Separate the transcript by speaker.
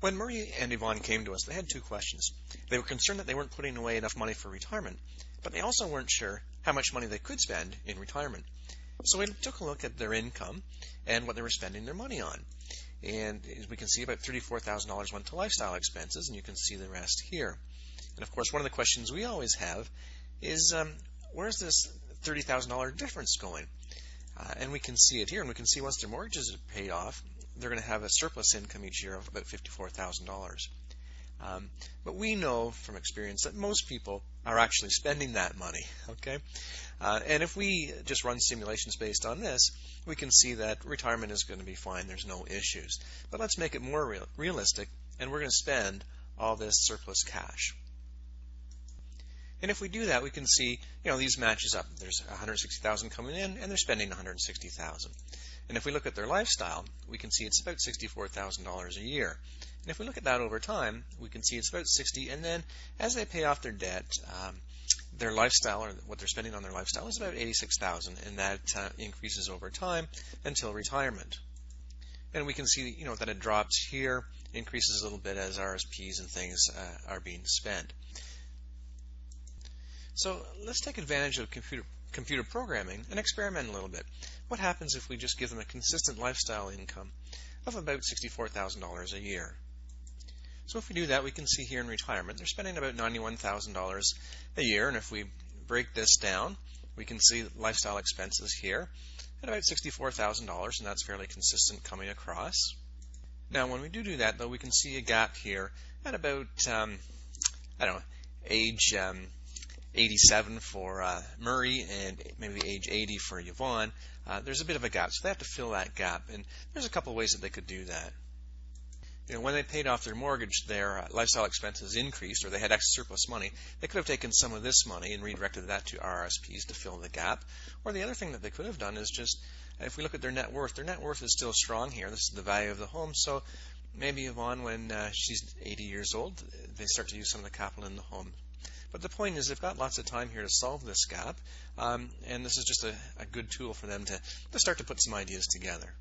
Speaker 1: When Murray and Yvonne came to us, they had two questions. They were concerned that they weren't putting away enough money for retirement, but they also weren't sure how much money they could spend in retirement. So we took a look at their income and what they were spending their money on. And as we can see, about $34,000 went to lifestyle expenses, and you can see the rest here. And of course, one of the questions we always have is, where's this $30,000 difference going? And we can see it here, and we can see once their mortgages are paid off, they're going to have a surplus income each year of about $54,000. But we know from experience that most people are actually spending that money, okay? And if we just run simulations based on this, we can see that retirement is going to be fine. There's no issues. But let's make it more realistic, and we're going to spend all this surplus cash. And if we do that, we can see, these matches up. There's $160,000 coming in, and they're spending $160,000. And if we look at their lifestyle, we can see it's about $64,000 a year. And if we look at that over time, we can see it's about $60,000. And then as they pay off their debt, their lifestyle, or what they're spending on their lifestyle, is about $86,000, and that increases over time until retirement. And we can see, that it drops here, increases a little bit as RSPs and things are being spent. So let's take advantage of computer programming and experiment a little bit. What happens if we just give them a consistent lifestyle income of about $64,000 a year? So if we do that, we can see here in retirement, they're spending about $91,000 a year. And if we break this down, we can see lifestyle expenses here at about $64,000, and that's fairly consistent coming across. Now, when we do that, though, we can see a gap here at about, age 87 for Murray and maybe age 80 for Yvonne. There's a bit of a gap, so they have to fill that gap, and there's a couple of ways that they could do that. When they paid off their mortgage, their lifestyle expenses increased, or they had extra surplus money. They could have taken some of this money and redirected that to RSPs to fill the gap. Or the other thing that they could have done is just, if we look at their net worth is still strong here. This is the value of the home. So maybe Yvonne, when she's 80 years old, they start to use some of the capital in the home. But the point is, they've got lots of time here to solve this gap, and this is just a good tool for them to start to put some ideas together.